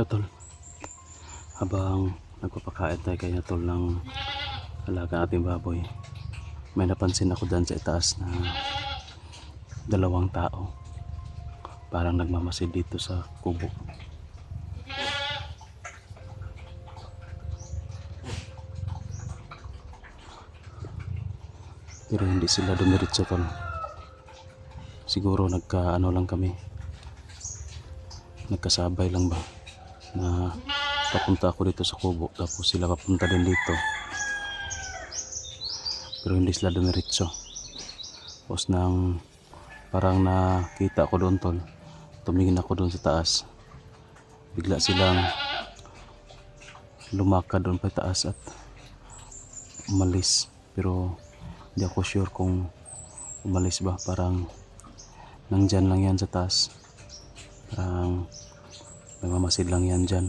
na tol, habang nagpapakain tayo kay na tol ng alaga ating baboy, may napansin ako dyan sa itaas na dalawang tao parang nagmamasid dito sa kubo. Pero hindi sila dumiretso tol, siguro nagkaano lang kami, nagkasabay lang ba na papunta ako dito sa kubo tapos sila papunta din dito, pero hindi sila dumiretso. Tapos nang parang nakita ko doon tol, tumingin ako doon sa taas, bigla silang lumakad doon pa taas at umalis, pero hindi ako sure kung umalis ba, parang nandyan lang yan sa taas, parang nagmamasid lang yan dyan.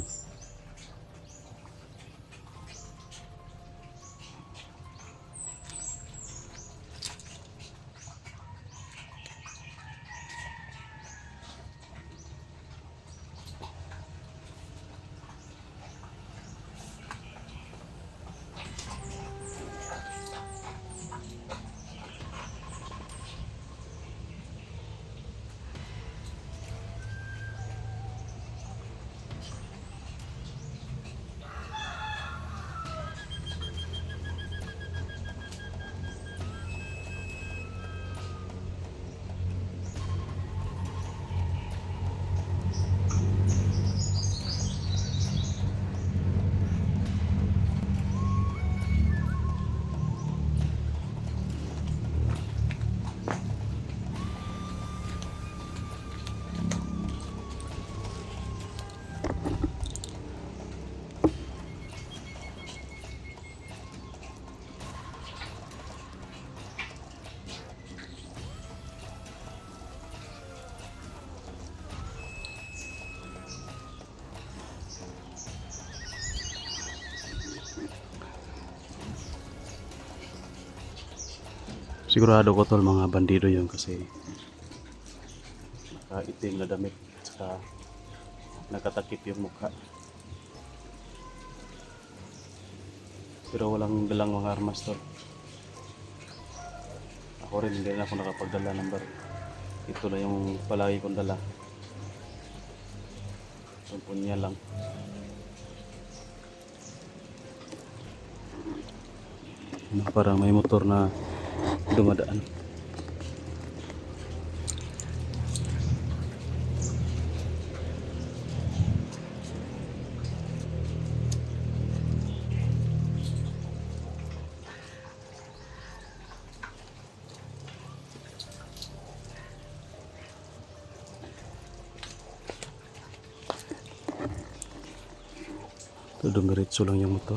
Sigurado ko tol mga bandido yun kasi nakaitim na damit at saka nakatakip yung mukha, pero walang dalang mga armas tol. Ako rin hindi na ako nakapagdala ng baril, ito na yung palagi kong dala, punya lang. Parang may motor na dumadaan. Dumiretso lang yung motor.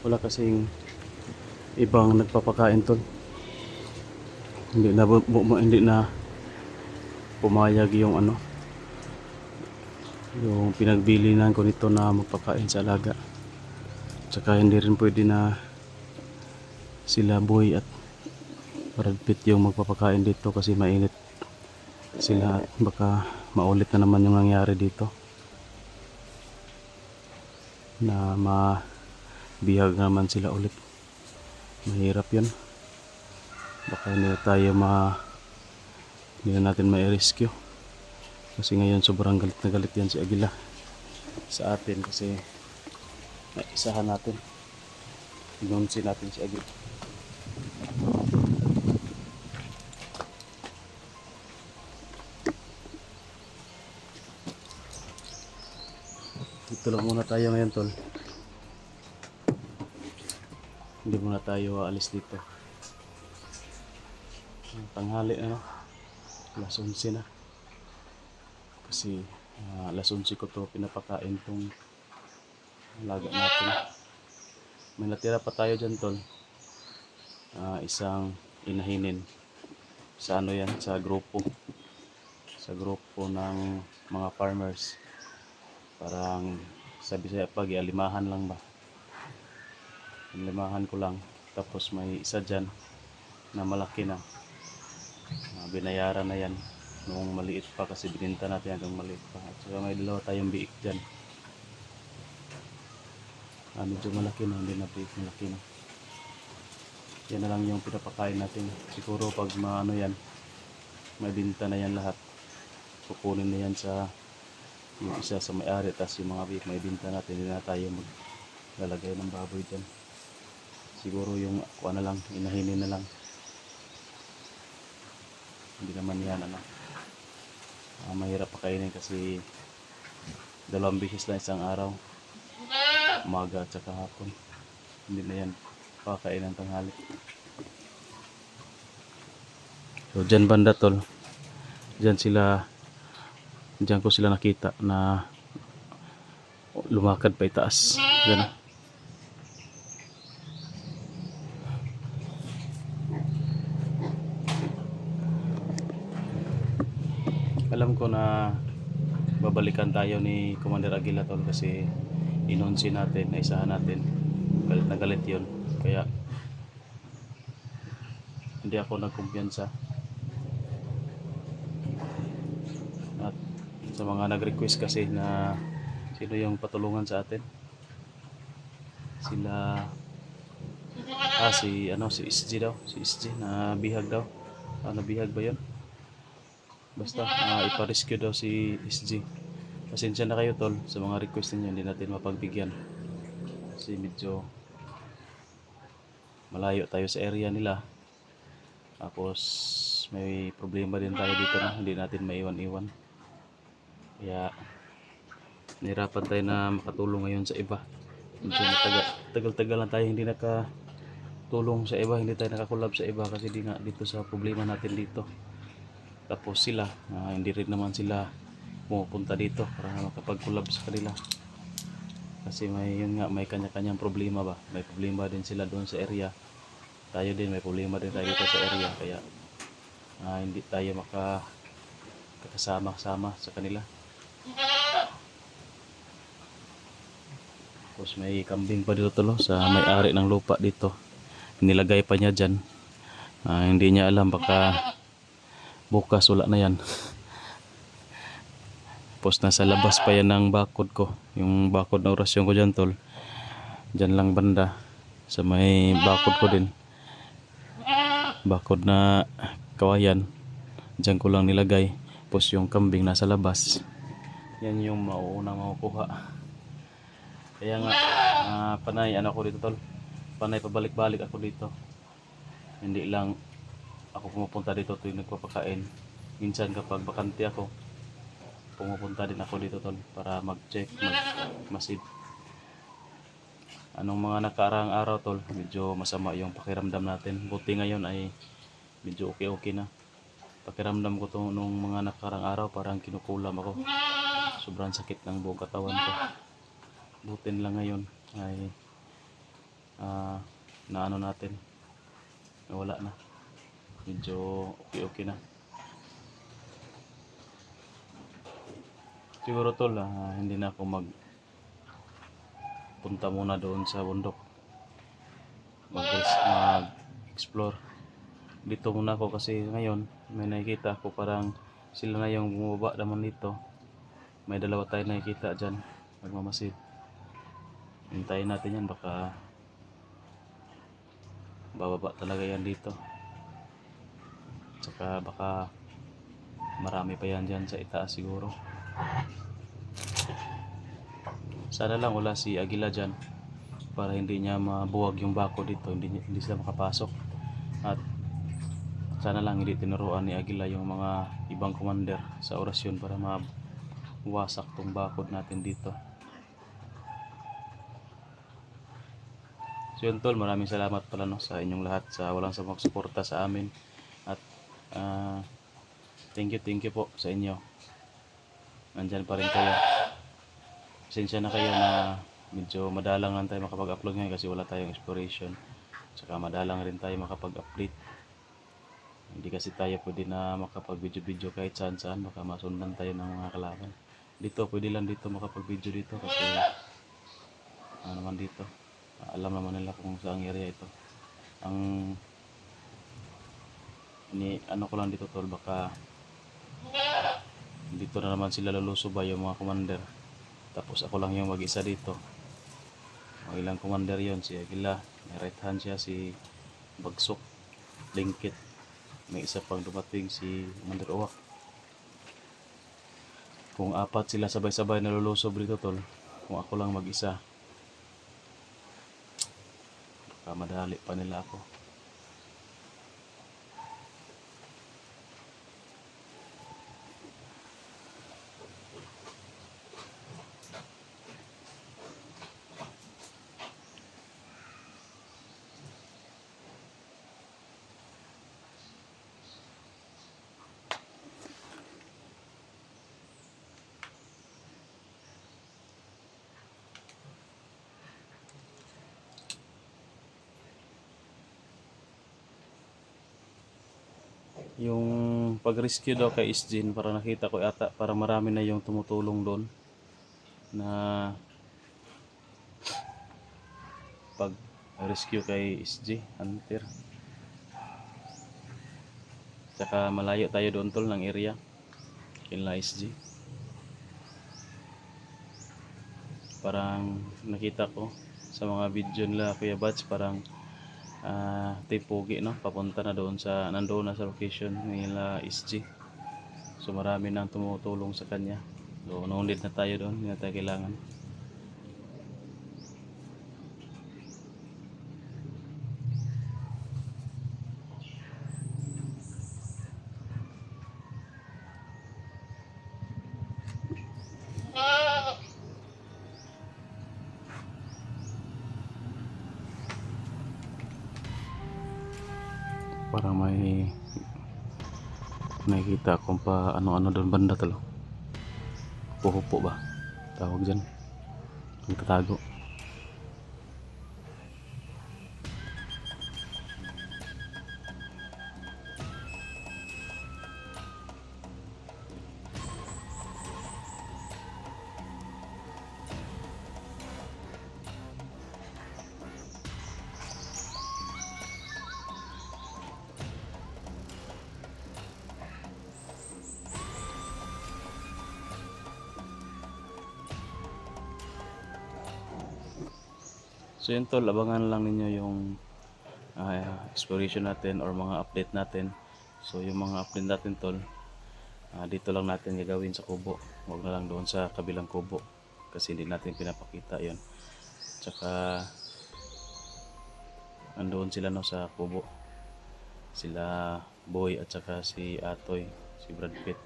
Wala kasing ibang nagpapakain tol, hindi na pumayag yung yung pinagbilinan ko nito na magpakain sa alaga. Tsaka hindi rin pwede na sila boy at paragpit yung magpapakain dito kasi mainit sila at baka maulit na naman yung nangyari dito na bihag naman sila ulit. Mahirap yun. baka hindi na tayo hindi na natin mai-rescue. Kasi ngayon sobrang galit na galit yan si Agila sa atin kasi naisahan natin. Inunsi natin si Agila. Dito lang muna tayo ngayon, tol. Hindi muna tayo aalis dito. Tanghali na, no? Alas 11 na. Kasi alas 11 ko to pinapakain tong alaga natin. May natira pa tayo dyan, tol. Isang inahinin. Sa ano yan? Sa grupo. Sa grupo ng mga farmers. Parang sabi sa pag alimahan lang ba? Alimahan ko lang. Tapos may isa dyan na malaki na. Binayaran na yan. Noong maliit pa kasi bininta natin hanggang maliit pa. At saka may dalawa tayong biik dyan. Medyo malaki na, hindi na biik, malaki na. Yan na lang yung pinapakain natin. Siguro pag maano yan, may binta na yan lahat. Kukunin na yan sa yung isa sa may-ari, tapos yung mga biik may binta natin, hindi na tayo maglalagay ng baboy dyan. Siguro yung kuha na lang, inahinin na lang. Hindi naman yan mahirap pakainin kasi 2 beses na isang araw, umaga at saka hapon. Hindi na yan pakain ng tanghali. So dyan banda, tol, dyan ko sila nakita na lumakad pa itaas. Dyan. Alam ko na babalikan tayo ni Commander Agila, tol, kasi inunsi natin, naisahan natin. Galit na galit yun. Kaya hindi ako nagkumpiyansa. At sa mga nag-request kasi na sino yung patulungan sa atin, sila si SG daw, si SG na bihag daw. Nabihag ba yun? Basta ipa-rescue daw si SG. Pasensya na kayo, tol, sa mga request niyo, hindi natin mapagbigyan kasi medyo malayo tayo sa area nila. Tapos may problema din tayo dito na hindi natin maiwan-iwan. Kaya nahirapan tayo na makatulong ngayon sa iba. Medyo tagal-tagal lang tayo hindi nakatulong sa iba, hindi tayo nakakulab sa iba kasi di nga dito sa problema natin dito. Tapos sila hindi rin naman sila pumupunta dito para makapag-collab sa kanila kasi may kanya-kanyang problema ba. May problema din sila doon sa area, tayo din may problema din tayo dito sa area, kaya hindi tayo makakasama-sama sa kanila. Tapos may kambing pa dito, tolo, sa may-ari ng lupa dito, nilagay pa niya dyan. Hindi niya alam, baka bukas wala na yan. Tapos nasa labas pa yan ng bakod ko, yung bakod na orasyon ko dyan, tol. Dyan lang banda sa may bakod ko din, bakod na kawayan, dyan ko lang nilagay. Tapos yung kambing nasa labas, yan yung mauunang makukuha. Kaya nga panay ako dito, tol, panay pabalik-balik ako dito. Hindi lang ako pumupunta dito tuwing nagpapakain. Minsan kapag bakante ako, pumupunta din ako dito, tol, para mag-check, masid. Anong mga nakaraang araw, tol, medyo masama yung pakiramdam natin. Buti ngayon ay medyo okay na. Pakiramdam ko to nung mga nakaraang araw, parang kinukulam ako. Sobrang sakit ng buong katawan ko. Buti lang ngayon ay naano natin, nawala na. Medyo okay na. Siguro, tol, hindi na ako punta muna doon sa bundok, mag-explore dito muna ako kasi ngayon may nakikita ako parang sila na yung bumaba naman dito. May dalawa tayo nakikita dyan nagmamasid. Hintayin natin yan, baka bababa talaga yan dito. Tsaka baka marami pa yan dyan sa itaas siguro. Sana lang wala si Agila dyan para hindi niya mabuwag yung bako dito, hindi sila makapasok. At sana lang hindi tinuruan ni Agila yung mga ibang commander sa orasyon para mawasak tong bakod natin dito. So yun tol, maraming salamat pala no, sa inyong lahat sa walang samang suporta sa amin. At thank you po sa inyo. Nandyan pa rin kayo. Pasensya na kayo na medyo madalang lang tayo makapag-upload ngayon kasi wala tayong exploration. Tsaka madalang rin tayo makapag-update. Hindi kasi tayo pwede na makapag-video kahit saan-saan, baka masundan tayo ng mga kalaban. Dito, pwede lang dito makapag-video dito kasi ano naman dito, alam naman nila kung saan area ito. Ang ano ko lang dito tol, baka dito na naman sila lulusob yung mga commander. Tapos ako lang yung mag-isa dito. Mga ilang commander yon, si Agila, may right hand siya, si Bagsok, Lingkit, may isa pang dumating si Commander Uwak. Kung apat sila sabay-sabay nalulusob dito tol, kung ako lang mag-isa, baka madali pa nila ako. Yung pag-rescue daw kay Isjin, para nakita ko ata, para marami na yung tumutulong doon na pag-rescue kay Isji Hunter. Tsaka malayo tayo doon tol ng area kila Isji. Parang nakita ko sa mga video nila Kuya Bats, parang Tipugi no, papunta na doon sa nandoon na sa location nila SG. So marami nang tumutulong sa kanya. So no need na tayo doon, hindi na tayo kailangan. Parang may nakikita akong pa ano-ano doon banda talo. Puhupo ba? Tawag dyan. Ang tatago. So yun tol, abangan lang ninyo yung exploration natin or mga update natin. So yung mga update natin tol, dito lang natin gagawin sa kubo. Huwag na lang doon sa kabilang kubo kasi hindi natin pinapakita yon. Tsaka andoon sila no sa kubo, sila Boy at saka si Atoy, si Brad Pitt.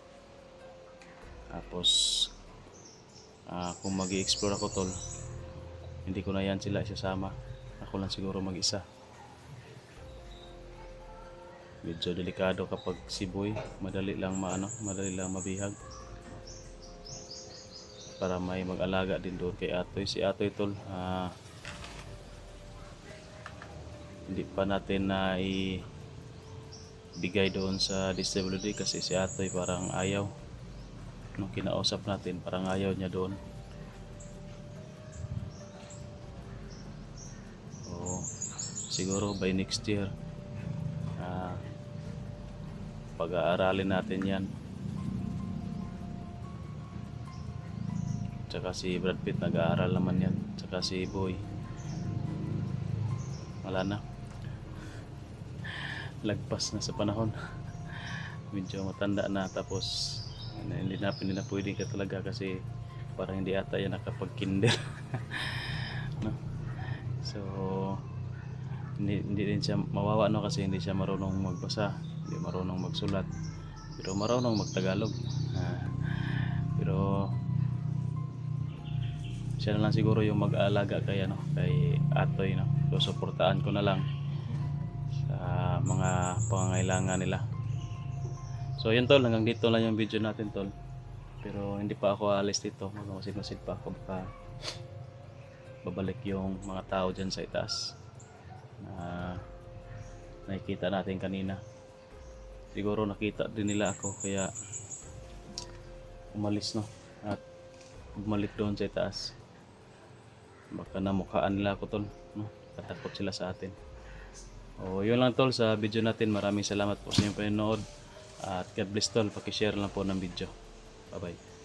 Tapos kung mag-i-explore ako tol, hindi ko na yan sila isasama, ako lang siguro mag-isa. Medyo delikado kapag si Boy, madali lang mabihag. Para may mag-alaga din doon kay Atoy. Si Atoy tol, hindi pa natin na ibigay doon sa DSWD kasi si Atoy parang ayaw. Nung kinausap natin, parang ayaw niya doon. Siguro by next year pag-aaralin natin yan. Tsaka si Brad Pitt nag-aaral naman yan. Tsaka si Boy wala na, lagpas na sa panahon. medyo matanda na, tapos hindi na pwede ka talaga kasi parang hindi ata yan nakapag-kinder. No? So hindi din siya mawawa, no, kasi hindi siya marunong magbasa, hindi marunong magsulat, pero marunong magtagalog. Ah, pero siya na lang siguro yung mag-aalaga kay ano, kay Atoy, no. So suportahan ko na lang sa mga pangangailangan nila. So yun tol, hanggang dito lang yung video natin tol. Pero hindi pa ako alis dito, magmamasid-masid pa ako, baka babalik yung mga tao dyan sa itaas na nakikita natin kanina. Siguro nakita din nila ako kaya umalis, no, at bumalik doon sa itaas. Baka namukhaan nila ako tol, no? Katakot sila sa atin. O yun lang tol sa video natin. Maraming salamat po sa inyong panonood, at God bless tol. Paki-share lang po ng video. Bye bye.